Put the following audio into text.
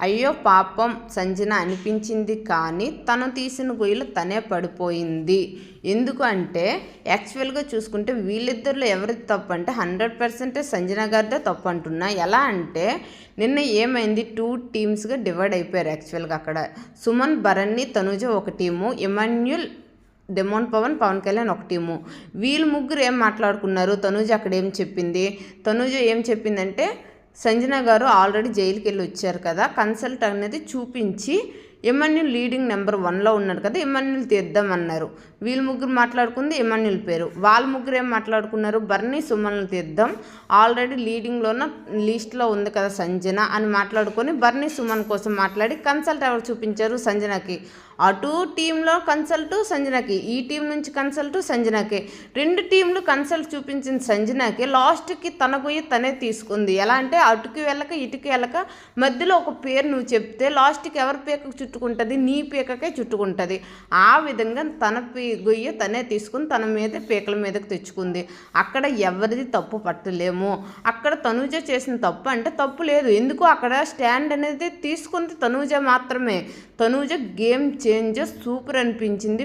అయ్యో పాపం సంజన అనిపించింది, కానీ తను తీసిన గొయ్యిలో తనే పడిపోయింది. ఎందుకు అంటే యాక్చువల్గా చూసుకుంటే వీళ్ళిద్దరిలో ఎవరిది తప్పు అంటే 100% సంజన గారిదే తప్పు అంటున్నా. ఎలా అంటే నిన్న ఏమైంది, 2 టీమ్స్గా డివైడ్ అయిపోయారు. యాక్చువల్గా అక్కడ సుమన్, భరణి, తనుజ ఒక team, Emmanuel, Demon Pavan, Pavan Kalyan ఒక టీము. వీళ్ళు ముగ్గురు ఏం మాట్లాడుకున్నారు, తనుజ అక్కడ ఏం చెప్పింది, తనుజ ఏం చెప్పిందంటే సంజన గారు ఆల్రెడీ జైలుకి వెళ్ళి వచ్చారు కదా, కన్సల్ట్ అనేది చూపించి ఇమాన్యుల్ లీడింగ్ నెంబర్ 1లో ఉన్నాడు కదా, ఇమాన్యుల్ తీద్దామన్నారు. వీళ్ళు ముగ్గురు మాట్లాడుకుంది ఇమాన్యుల్ పేరు. వాళ్ళ ముగ్గురు ఏం మాట్లాడుకున్నారు, బర్నీ, సుమన్లు తీద్దాం, ఆల్రెడీ లీడింగ్లోన లిస్ట్లో ఉంది కదా సంజన అని మాట్లాడుకొని బర్నీ, సుమన్ కోసం మాట్లాడి కన్సల్ట్ ఎవరు చూపించారు, సంజనకి. అటు టీంలో కన్సల్ట్ సంజనకి, ఈ టీం నుంచి కన్సల్ట్ సంజనకి. 2 టీంలు కన్సల్ట్ చూపించిన సంజనకి లాస్ట్కి తన పోయి తనే తీసుకుంది. ఎలా అంటే అటుకి వెళ్ళక ఇటుకి వెళ్ళక మధ్యలో ఒక పేరు నువ్వు చెప్తే లాస్ట్కి ఎవరి పీకకు చుట్టుకుంటుంది, నీ పీకకే చుట్టుకుంటుంది. ఆ విధంగా తన గొయ్యి తనే తీసుకుని తన మీద పీకల మీదకి తెచ్చుకుంది. అక్కడ ఎవరిది తప్పు పట్టలేము. అక్కడ తనూజ చేసిన తప్పు అంటే తప్పు లేదు. ఎందుకు అక్కడ స్టాండ్ అనేది తీసుకుంది తనూజ మాత్రమే. తనూజ గేమ్ చేంజర్, సూపర్ అనిపించింది.